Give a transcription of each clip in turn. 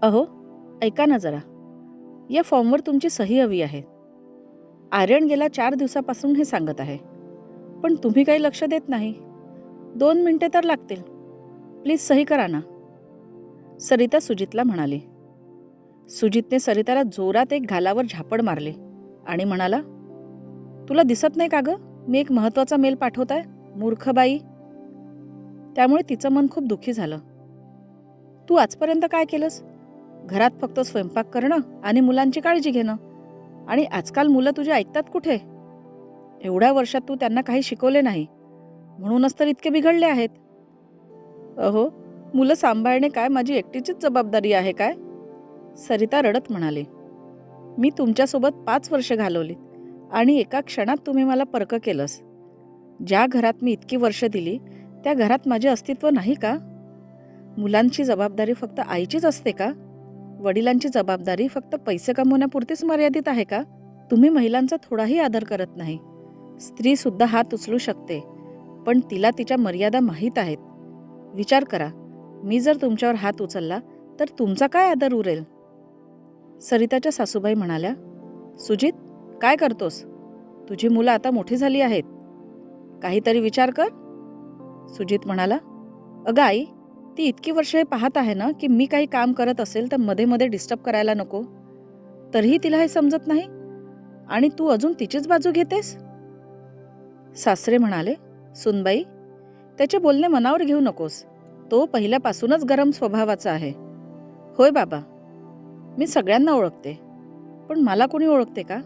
अहो, ऐका ना जरा. या फॉर्मवर तुमची सही हवी आहे. आर्यन गेल्या 4 दिवसापासून हे सांगत आहे. पण तुम्ही काही लक्ष देत नाही. 2 मिनिटे तर लागतील. प्लीज सही करा ना. सरिता सुजितला म्हणाली. सुजितने सरिताला जोरात एक गालावर झापड मारली आणि म्हणाला, तुला दिसत नाही का गं? मी एक महत्त्वाचा मेल पाठवत आहे, मूर्ख बाई. त्यामुळे तिचं मन खूप दुःखी झालं. तू आजपर्यंत काय केलंस? घरात फक्त स्वयंपाक करणं आणि मुलांची काळजी घेणं. आणि आजकाल मुलं तुझे ऐकतात कुठे? एवढ्या वर्षात तू त्यांना काही शिकवले नाही, म्हणूनच तर इतके बिघडले आहेत. अहो, मुलं सांभाळणे काय माझी एकटीचीच जबाबदारी आहे काय? सरिता रडत म्हणाली. मी तुमच्यासोबत 5 वर्ष घालवली आणि एका क्षणात तुम्ही मला परक केलंस. ज्या घरात मी इतकी वर्ष दिली त्या घरात माझे अस्तित्व नाही का? मुलांची जबाबदारी फक्त आईचीच असते का? वडिलांची जबाबदारी फक्त पैसे कमवण्यापुरतीच मर्यादित आहे का? तुम्ही महिलांचा थोडाही आदर करत नाही. स्त्री सुद्धा हात उचलू शकते, पण तिला तिच्या मर्यादा माहीत आहेत. विचार करा, मी जर तुमच्यावर हात उचलला तर तुमचा काय आदर उरेल? सरिताच्या सासूबाई म्हणाल्या, सुजित, काय करतोस? तुझी मुलं आता मोठी झाली आहेत. काहीतरी विचार कर. सुजित म्हणाला, अगं आई, ती इतकी वर्ष हे पाहत आहे ना की मी काही काम करत असेल तर मध्ये मध्ये डिस्टर्ब करायला नको. तरीही तिला हे समजत नाही आणि तू अजून तिचीच बाजू घेतेस. सासरे म्हणाले, सुनबाई, त्याचे बोलणे मनावर घेऊ नकोस. तो पहिल्यापासूनच गरम स्वभावाचा आहे. होय बाबा, मी सगळ्यांना ओळखते, पण मला कोणी ओळखते का?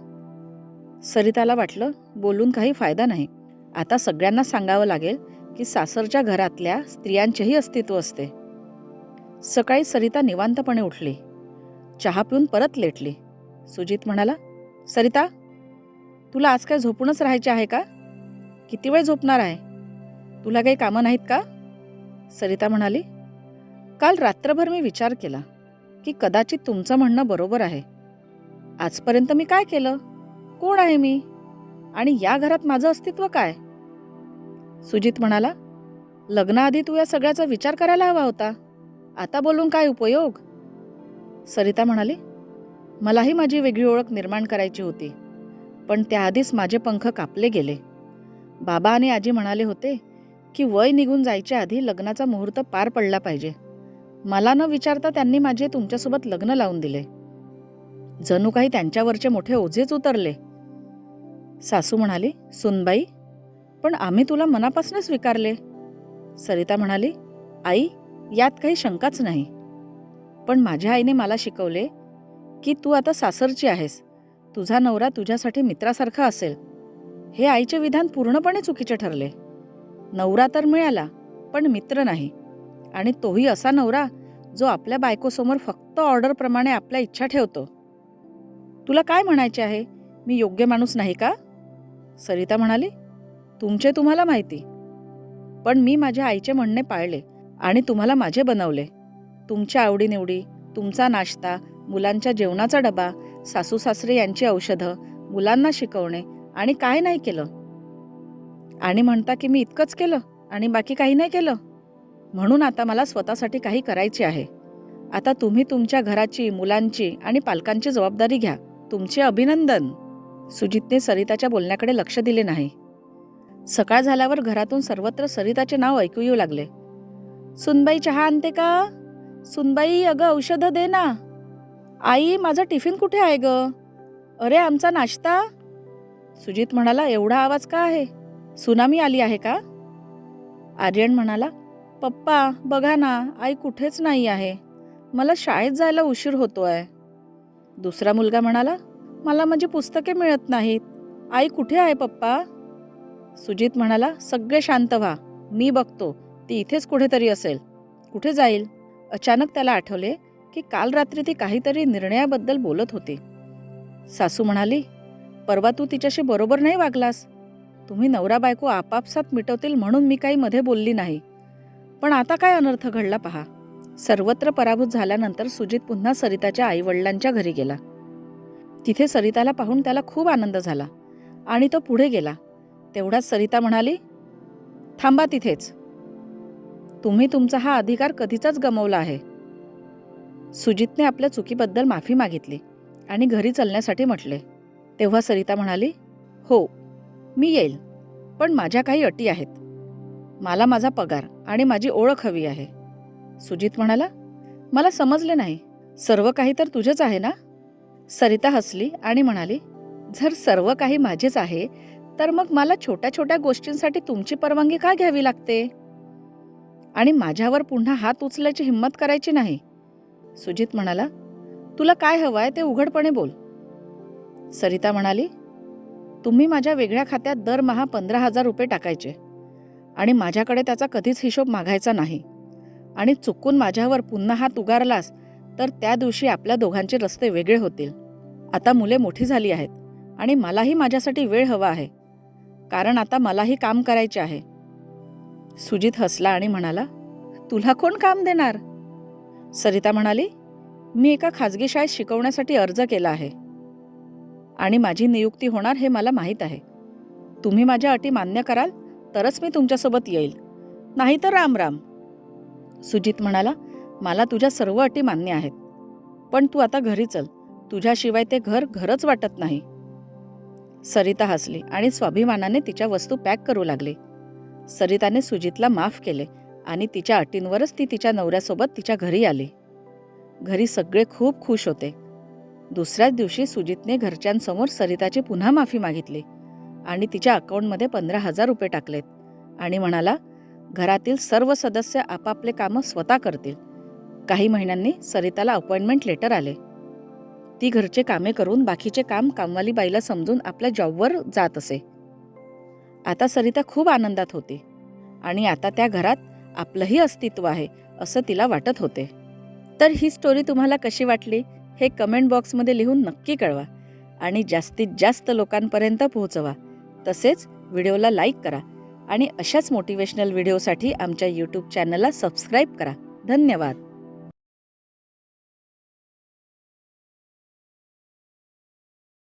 सरिताला वाटलं बोलून काही फायदा नाही. आता सगळ्यांना सांगावं लागेल की सासरच्या घरातल्या स्त्रियांचेही अस्तित्व असते. सकाळी सरिता निवांतपणे उठली. चहा पिऊन परत लेटली. सुजित म्हणाला, सरिता, तुला आज काय झोपूनच राहायचे आहे का? किती वेळ झोपणार आहे? तुला काही कामं नाहीत का? सरिता म्हणाली, काल रात्रभर मी विचार केला की कदाचित तुमचं म्हणणं बरोबर आहे. आजपर्यंत मी काय केलं? कोण आहे मी? आणि या घरात माझं अस्तित्व काय? सुजित म्हणाला, लग्नाआधी तू या सगळ्याचा विचार करायला हवा होता. आता बोलून काय उपयोग? सरिता म्हणाली, मलाही माझी वेगळी ओळख निर्माण करायची होती, पण त्याआधीच माझे पंख कापले गेले. बाबा आणि आजी म्हणाले होते की वय निघून जायच्या आधी लग्नाचा मुहूर्त पार पडला पाहिजे. मला न विचारता त्यांनी माझे तुमच्यासोबत लग्न लावून दिले. जणू काही त्यांच्यावरचे मोठे ओझेच उतरले. सासू म्हणाली, सुनबाई, पण आम्ही तुला मनापासून स्वीकारले. सरिता म्हणाली, आई, यात काही शंकाच नाही. पण माझ्या आईने मला शिकवले की तू आता सासरची आहेस. तुझा नवरा तुझ्यासाठी मित्रासारखा असेल. हे आईचे विधान पूर्णपणे चुकीचे ठरले. नवरा तर मिळाला, पण मित्र नाही. आणि तोही असा नवरा जो आपल्या बायकोसमोर फक्त ऑर्डरप्रमाणे आपल्या इच्छा ठेवतो. तुला काय म्हणायचे आहे? मी योग्य माणूस नाही का? सरिता म्हणाली, तुमचे तुम्हाला माहिती, पण मी माझ्या आईचे म्हणणे पाळले आणि तुम्हाला माझे बनवले. तुमच्या आवडीनिवडी, तुमचा नाश्ता, मुलांच्या जेवणाचा डबा, सासू सासरे यांची औषधं, मुलांना शिकवणे आणि काय नाही केलं. आणि म्हणता की मी इतकंच केलं आणि बाकी काही नाही केलं. म्हणून आता मला स्वतःसाठी काही करायचे आहे. आता तुम्ही तुमच्या घराची, मुलांची आणि पालकांची जबाबदारी घ्या. तुमचे अभिनंदन. सुजितने सरिताच्या बोलण्याकडे लक्ष दिले नाही. सकाळ झाल्यावर घरातून सर्वत्र सरिताचे नाव ऐकू येऊ लागले. सुनबाई, चहा आणते का? सुनबाई, अगं औषधं दे ना. आई, माझा टिफिन कुठे आहे ग? अरे, आमचा नाश्ता. सुजित म्हणाला, एवढा आवाज का आहे? सुनामी आली आहे का? आर्यन म्हणाला, पप्पा बघा ना, आई कुठेच नाही आहे. मला शाळेत जायला उशीर होतोय. दुसरा मुलगा म्हणाला, मला माझी पुस्तके मिळत नाहीत. आई कुठे आहे पप्पा? सुजित म्हणाला, सगळे शांत व्हा, मी बघतो. ती इथेच कुठेतरी असेल. कुठे जाईल? अचानक त्याला आठवले की काल रात्री ती काहीतरी निर्णयाबद्दल बोलत होती. सासू म्हणाली, परवा तू तिच्याशी बरोबर नाही वागलास. तुम्ही नवरा बायको आपापसात मिटवतील म्हणून मी काही मध्ये बोलली नाही. पण आता काय अनर्थ घडला पहा. सर्वत्र पराभूत झाल्यानंतर सुजित पुन्हा सरिताच्या आईवडिलांच्या घरी गेला. तिथे सरिताला पाहून त्याला खूप आनंद झाला आणि तो पुढे गेला. तेवढ्याच सरिता म्हणाली, थांबा तिथेच. तुम्ही तुमचा हा अधिकार कधीचाच गमावला आहे. सुजितने आपल्या चुकीबद्दल माफी मागितली आणि घरी चलण्यासाठी म्हटले. तेव्हा सरिता म्हणाली, हो मी येईल, पण माझ्या काही अटी आहेत. मला माझा पगार आणि माझी ओळख हवी आहे. सुजित म्हणाला, मला समजले नाही. सर्व काही तर तुझेच आहे ना? सरिता हसली आणि म्हणाली, जर सर्व काही माझेच आहे तर मग मला छोट्या छोट्या गोष्टींसाठी तुमची परवानगी का घ्यावी लागते? आणि माझ्यावर पुन्हा हात उचलायची हिंमत करायची नाही. सुजित म्हणाला, तुला काय हवंय ते उघडपणे बोल. सरिता म्हणाली, तुम्ही माझ्या वेगळ्या खात्यात दरमहा 15,000 रुपये टाकायचे आणि माझ्याकडे त्याचा कधीच हिशोब मागायचा नाही. आणि चुकून माझ्यावर पुन्हा हात उगारलास तर त्या दिवशी आपल्या दोघांचे रस्ते वेगळे होतील. आता मुले मोठी झाली आहेत आणि मलाही माझ्यासाठी वेळ हवा आहे, कारण आता मलाही काम करायचे आहे. सुजित हसला आणि म्हणाला, तुला कोण काम देणार? सरिता म्हणाली, मी एका खाजगी शाळेत शिकवण्यासाठी अर्ज केला आहे आणि माझी नियुक्ती होणार हे मला माहीत आहे. तुम्ही माझ्या अटी मान्य कराल तरच मी तुमच्यासोबत येईल, नाहीतर राम राम. सुजित म्हणाला, मला तुझ्या सर्व अटी मान्य आहेत, पण तू आता घरी चल. तुझ्याशिवाय ते घर घरच वाटत नाही. सरिता हसली आणि स्वाभिमानाने तिच्या वस्तू पॅक करू लागली. सरिताने सुजितला माफ केले आणि तिच्या अटींवरच ती तिच्या नवऱ्यासोबत तिच्या घरी आली. घरी सगळे खूप खुश होते. दुसऱ्याच दिवशी सुजितने घरच्यांसमोर सरिताची पुन्हा माफी मागितली आणि तिच्या अकाउंटमध्ये 15,000 रुपये टाकलेत आणि म्हणाला, घरातील सर्व सदस्य आपापले कामं स्वतः करतील. काही महिन्यांनी सरिताला अपॉइंटमेंट लेटर आले. ती घरचे कामे करून बाकीचे काम कामवाली बाईला समजून आपल्या जॉबवर जात असे. आता सरिता खूप आनंदात होती आणि आता त्या घरात आपलंही अस्तित्व आहे असं तिला वाटत होते. तर ही स्टोरी तुम्हाला कशी वाटली हे कमेंट बॉक्समध्ये लिहून नक्की कळवा आणि जास्तीत जास्त लोकांपर्यंत पोहोचवा. तसेच व्हिडिओला लाईक करा आणि अशाच मोटिवेशनल व्हिडिओसाठी आमच्या यूट्यूब चॅनलला सबस्क्राईब करा. धन्यवाद.